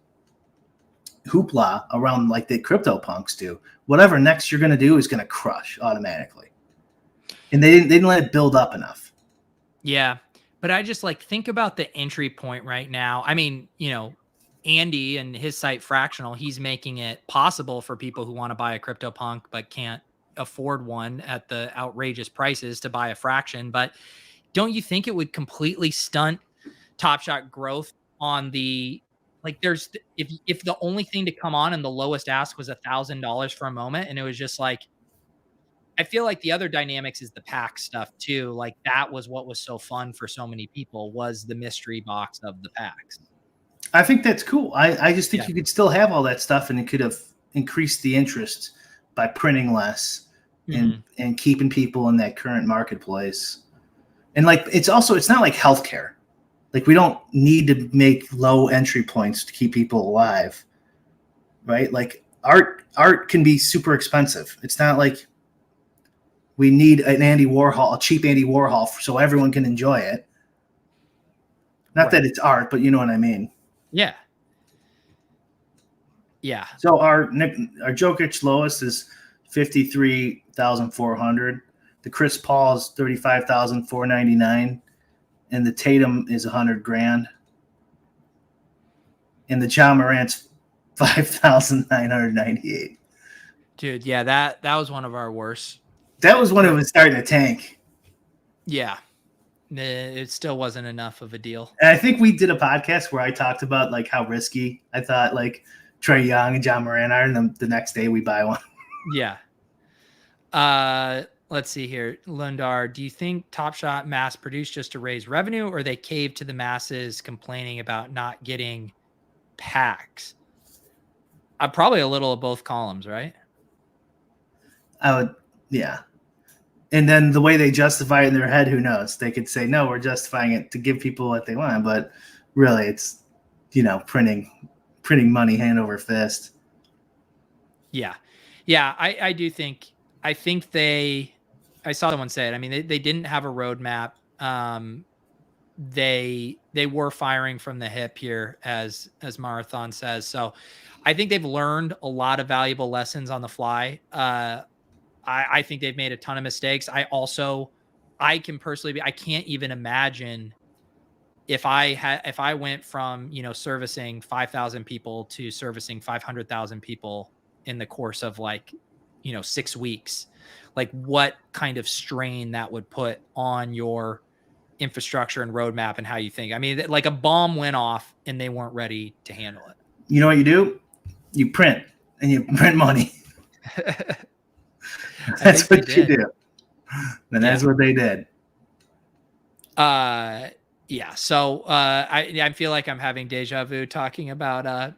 hoopla around like the CryptoPunks do, whatever next you're going to do is going to crush automatically. And they didn't let it build up enough. Yeah. But I just like think about the entry point right now. I mean, Andy and his site Fractional, he's making it possible for people who want to buy a CryptoPunk but can't afford one at the outrageous prices to buy a fraction. But don't you think it would completely stunt TopShop growth on the, like, there's, if the only thing to come on and the lowest ask was $1,000 for a moment, and it was just like, I feel like the other dynamics is the pack stuff too. Like, that was what was so fun for so many people, was the mystery box of the packs. I think that's cool. I just think you could still have all that stuff, and it could have increased the interest by printing less and keeping people in that current marketplace. And like, it's not like healthcare. Like, we don't need to make low entry points to keep people alive, right? Like, art can be super expensive. It's not like we need a cheap Andy Warhol, so everyone can enjoy it. Not that it's art, but you know what I mean. Yeah. Yeah. So our Jokic lowest is 53,400. The Chris Paul is 35,499, and the Tatum is $100,000, and the Ja Morant's 5,998. Dude, yeah, that was one of our worst. That was when it was starting to tank. Yeah. It still wasn't enough of a deal. And I think we did a podcast where I talked about like how risky I thought like Trae Young and Ja Morant are, and then the next day we buy one. Yeah. Let's see here. Lundar, do you think TopShop mass produced just to raise revenue, or they caved to the masses complaining about not getting packs? Probably a little of both columns, right? Yeah. And then the way they justify it in their head, who knows? They could say, no, we're justifying it to give people what they want. But really, it's, printing money hand over fist. Yeah. Yeah, I do think, I saw someone say it. I mean, they didn't have a roadmap. They were firing from the hip here, as Marathon says. So I think they've learned a lot of valuable lessons on the fly. I think they've made a ton of mistakes. I can personally I can't even imagine if I went from, servicing 5,000 people to servicing 500,000 people in the course of 6 weeks, like what kind of strain that would put on your infrastructure and roadmap and how you think. I mean, like a bomb went off and they weren't ready to handle it. You know what you do? You print, and you print money. That's what you do. And that's what they did. Yeah. So I feel like I'm having deja vu talking about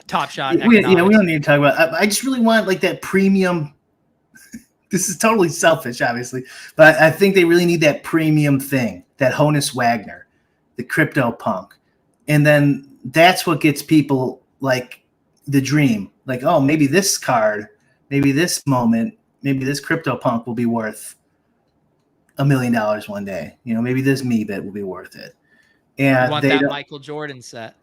TopShop. We don't need to talk about. I just really want like that premium. This is totally selfish, obviously, but I think they really need that premium thing, that Honus Wagner, the CryptoPunk, and then that's what gets people like the dream. Like, oh, maybe this card, maybe this moment, maybe this CryptoPunk will be worth $1 million one day. Maybe this me bit will be worth it. And you want that Michael Jordan set.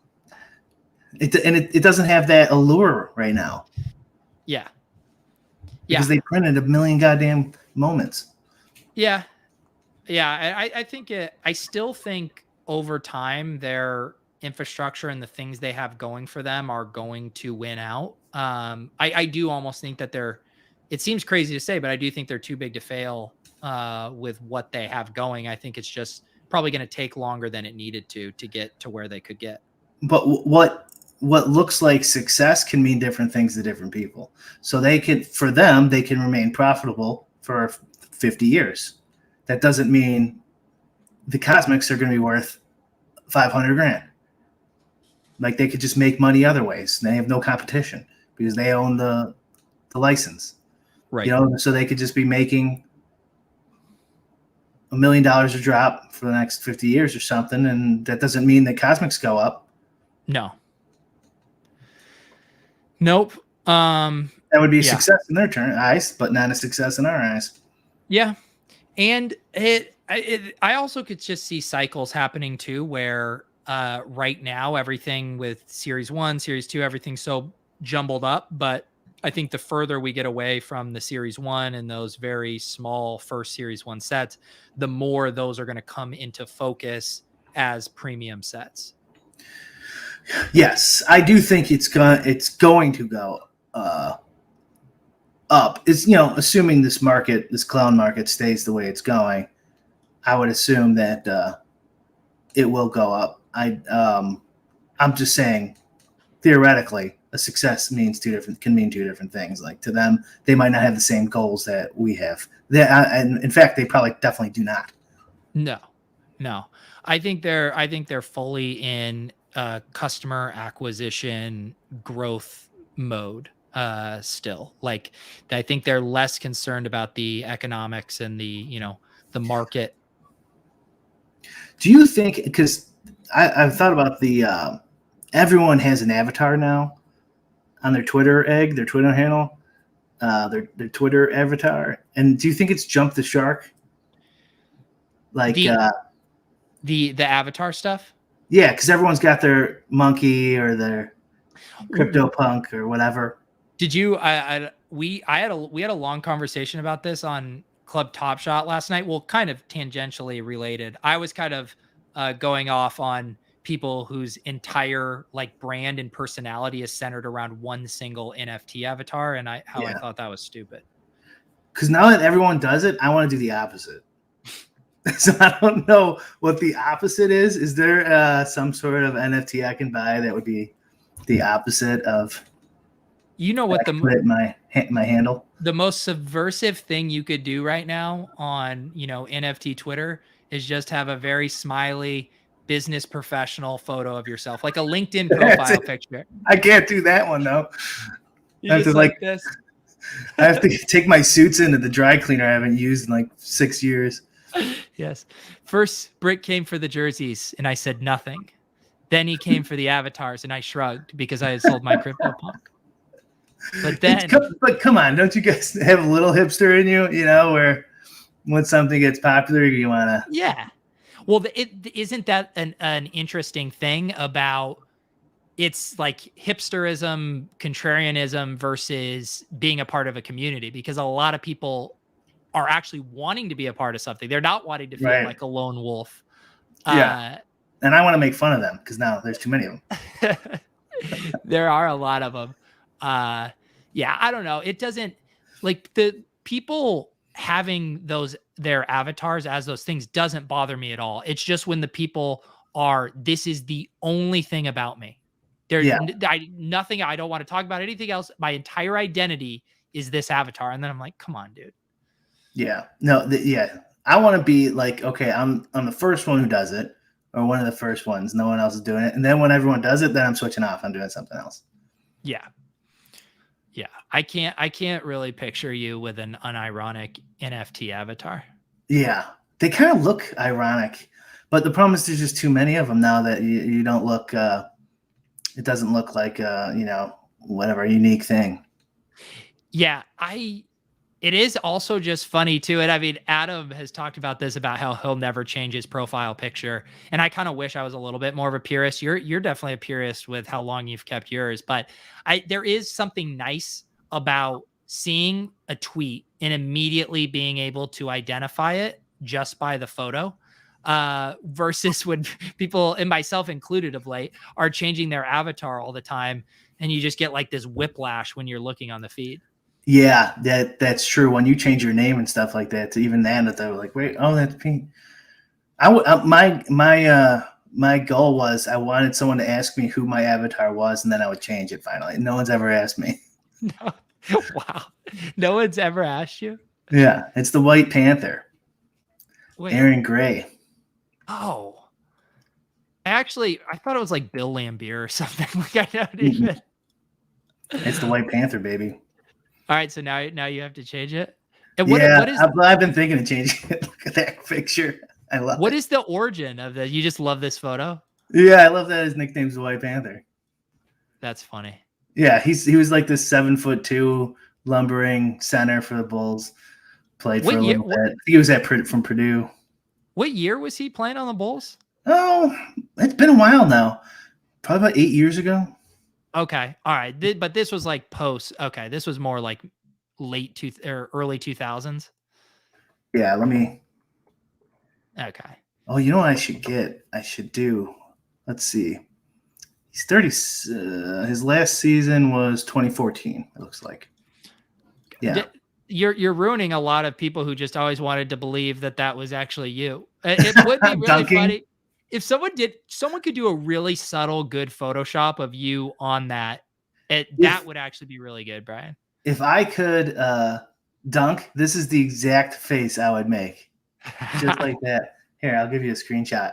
It doesn't have that allure right now. Yeah. Because they printed a million goddamn moments. Yeah. Yeah. I think I still think over time their infrastructure and the things they have going for them are going to win out. I do almost think that it seems crazy to say, but I do think they're too big to fail with what they have going. I think it's just probably going to take longer than it needed to get to where they could get. But what looks like success can mean different things to different people. So they can remain profitable for 50 years. That doesn't mean the cosmics are going to be worth 500 grand. Like they could just make money other ways. They have no competition because they own the license. Right. You know, so they could just be making $1 million a drop for the next 50 years or something. And that doesn't mean that cosmics go up. No. Nope. That would be a success in their eyes, but not a success in our eyes. Yeah. And I also could just see cycles happening too, where right now everything with Series 1, Series 2, everything's so jumbled up. But I think the further we get away from the Series 1 and those very small first Series 1 sets, the more those are going to come into focus as premium sets. Yes, I do think it's going to go up. It's, you know, assuming this clown market stays the way it's going, I would assume that it will go up. I'm just saying, theoretically, a success can mean two different things. Like to them, they might not have the same goals that we have. And in fact, they probably definitely do not. No. I think they're fully in customer acquisition growth mode still. Like I think they're less concerned about the economics and the market. Do you think, because I've thought about everyone has an avatar now on their Twitter handle, their Twitter avatar. And do you think it's jumped the shark? Like the avatar stuff? Yeah, because everyone's got their monkey or their CryptoPunk or whatever. Did you? We had a long conversation about this on Club TopShop last night. Well, kind of tangentially related. I was kind of going off on people whose entire like brand and personality is centered around one single NFT avatar, and I thought that was stupid. Because now that everyone does it, I want to do the opposite. So I don't know what the opposite is. Is there some sort of NFT I can buy that would be the opposite of? You know what my handle? The most subversive thing you could do right now on NFT Twitter is just have a very smiley business professional photo of yourself, like a LinkedIn profile picture. I can't do that one though. I have to like this. I have to take my suits into the dry cleaner I haven't used in like 6 years. Yes. First, BRIC came for the jerseys, and I said nothing. Then he came for the avatars, and I shrugged because I had sold my CryptoPunk. But then, but come on, don't you guys have a little hipster in you? You know, where when something gets popular, you wanna. Yeah. Well, isn't that an interesting thing about? It's like hipsterism, contrarianism versus being a part of a community, because a lot of people are actually wanting to be a part of something. They're not wanting to feel like a lone wolf. Yeah. And I want to make fun of them because now there's too many of them. There are a lot of them. Yeah, I don't know. It doesn't, like, the people having their avatars as those things doesn't bother me at all. It's just when the people are, this is the only thing about me. Nothing, I don't want to talk about anything else. My entire identity is this avatar. And then I'm like, come on, dude. Yeah. No, I want to be like, okay, I'm the first one who does it, or one of the first ones. No one else is doing it. And then when everyone does it, then I'm switching off. I'm doing something else. Yeah. Yeah. I can't really picture you with an unironic NFT avatar. Yeah. They kind of look ironic, but the problem is there's just too many of them now that you don't look, it doesn't look like, whatever unique thing. Yeah. It is also just funny too. And I mean, Adam has talked about this, about how he'll never change his profile picture. And I kind of wish I was a little bit more of a purist. You're definitely a purist with how long you've kept yours, but there is something nice about seeing a tweet and immediately being able to identify it just by the photo. Versus when people, and myself included of late, are changing their avatar all the time, and you just get like this whiplash when you're looking on the feed. Yeah, that's true. When you change your name and stuff like that, to even that they're like, wait, oh, that's Pete. My goal was I wanted someone to ask me who my avatar was, and then I would change it finally. No one's ever asked me. No. Wow. No one's ever asked you? Yeah, it's the White Panther. Wait. Aaron Gray. Oh. I thought it was like Bill Lambier or something. Like, I don't even. It's the White Panther, baby. All right, so now you have to change it. And what is? I've been thinking of changing it. Look at that picture. I love it. What is the origin of that? You just love this photo? Yeah, I love that his nickname's the White Panther. That's funny. Yeah, he was like this 7'2" lumbering center for the Bulls. Played for a little bit. He was from Purdue. What year was he playing on the Bulls? Oh, it's been a while now. Probably about 8 years ago. Okay. All right. But this was like post. Okay. This was more like early 2000s. Yeah. Okay. Oh, you know what I should get? I should do. Let's see. He's 30. His last season was 2014. It looks like. Yeah. You're ruining a lot of people who just always wanted to believe that was actually you. It would be really funny if someone could do a really subtle, good Photoshop of you on that. That would actually be really good, Brian. If I could dunk, this is the exact face I would make, just like that. Here, I'll give you a screenshot.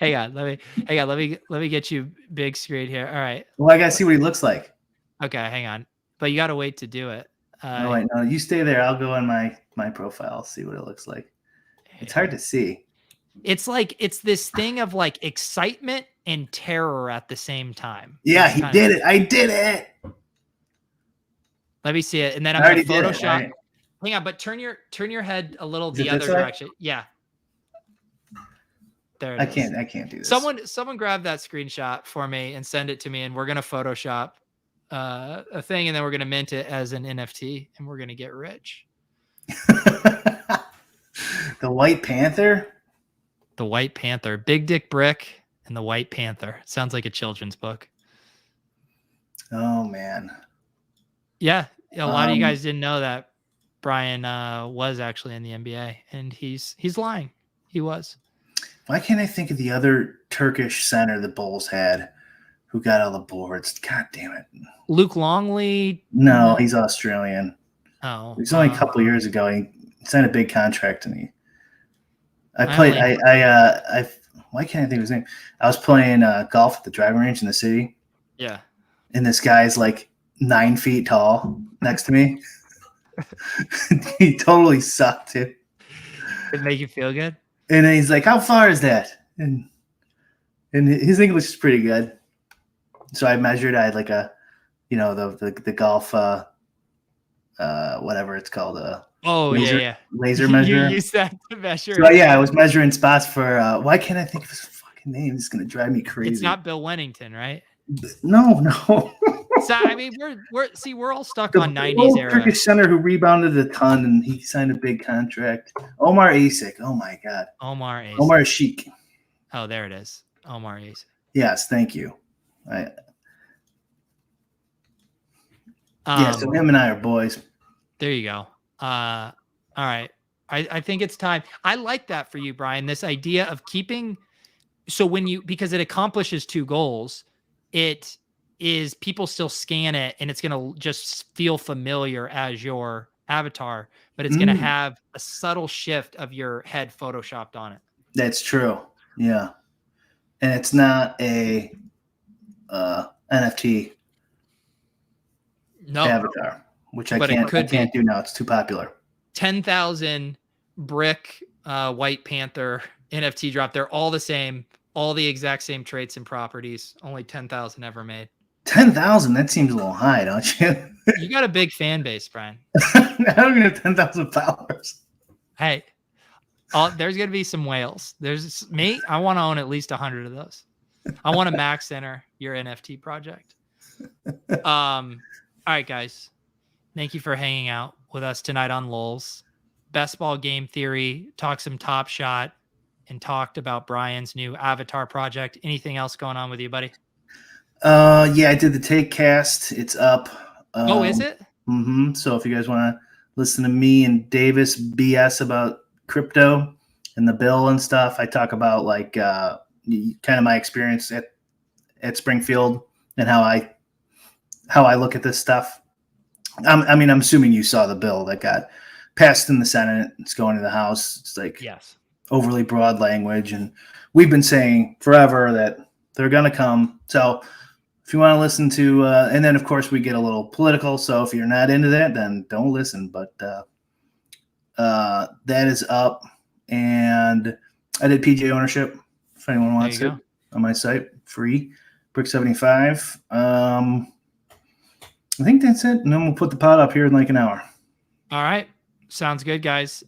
Hang on, let me get you big screen here. All right. Well, I gotta see what he looks like. Okay, hang on, but you gotta wait to do it. No, you stay there. I'll go on my profile, see what it looks like. It's hard to see. It's like it's this thing of like excitement and terror at the same time. Yeah, he did it. I did it. Let me see it, and then I'm gonna Photoshop. Right. Hang on, but turn your head a little the other direction. Yeah. There it is. I can't do this. Someone grab that screenshot for me and send it to me, and we're gonna Photoshop a thing, and then we're gonna mint it as an NFT, and we're gonna get rich. The White Panther. The White Panther, Big Dick BRIC, and the White Panther. Sounds like a children's book. Oh man. Yeah, a lot of you guys didn't know that Brian was actually in the NBA, and he's lying. He was. Why can't I think of the other Turkish center the Bulls had who got all the boards? God damn it. Luke Longley? No, he's Australian. Oh. It was only a couple of years ago. He signed a big contract to me. Why can't I think of his name? I was playing golf at the driving range in the city. Yeah. And this guy's like 9 feet tall next to me. He totally sucked it. Did it make you feel good? And then he's like, how far is that? And his English is pretty good. So I measured, I had like the golf, whatever it's called. Laser measure. You used that to measure. So yeah, I was measuring spots for, why can't I think of his fucking name? This is going to drive me crazy. It's not Bill Wennington, right? No. So, I mean, we're all stuck on 90s era. Turkish center who rebounded a ton and he signed a big contract. Omar Asik. Oh my God. Omar Ashik. Oh, there it is. Omar Asik. Yes, thank you. So him and I are boys. There you go. All right. I think it's time. I like that for you, Brian. This idea of keeping. So because it accomplishes 2 goals, it is people still scan it and it's going to just feel familiar as your avatar, but it's going to have a subtle shift of your head photoshopped on it. That's true. Yeah. And it's not a NFT avatar, which I can't do now. It's too popular. 10,000 BRIC White Panther NFT drop. They're all the same, all the exact same traits and properties. Only 10,000 ever made. 10,000. That seems a little high, don't you? You got a big fan base, Brian. I don't even have 10,000 followers. Hey, there's going to be some whales. There's me. I want to own at least 100 of those. I want to max enter your NFT project. All right, guys. Thank you for hanging out with us tonight on Lolz. Best Ball Game Theory, talked some Top Shot, and talked about Brian's new Avatar project. Anything else going on with you, buddy? Yeah, I did the Take Cast. It's up. Oh, is it? Mm-hmm. So if you guys want to listen to me and Davis BS about crypto and the bill and stuff, I talk about like kind of my experience at Springfield and how I look at this stuff. I'm assuming you saw the bill that got passed in the Senate. It's going to the House. It's like yes, overly broad language, and we've been saying forever that they're going to come. So if you want to listen to, and then of course we get a little political. So if you're not into that, then don't listen. But that is up, and I did PJ ownership. If anyone wants it, on my site, free, BRIC75. I think that's it, and then we'll put the pod up here in like an hour. All right, sounds good, guys.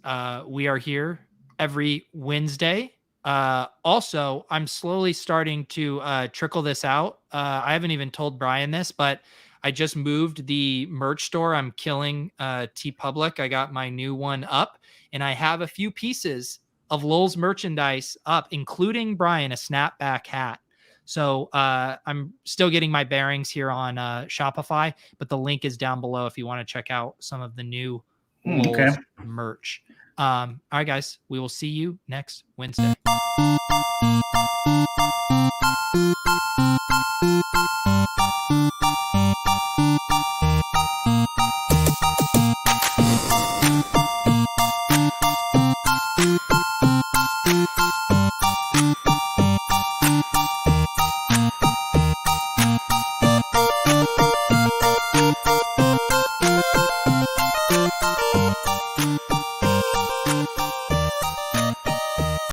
We are here every Wednesday. Also, I'm slowly starting to trickle this out. I haven't even told Brian this, but I just moved the merch store. I'm killing TeePublic. I got my new one up, and I have a few pieces of Lolz merchandise up, including Brian, a snapback hat. So I'm still getting my bearings here on Shopify, but the link is down below if you want to check out some of the new Lolz merch. All right, guys, we will see you next Wednesday.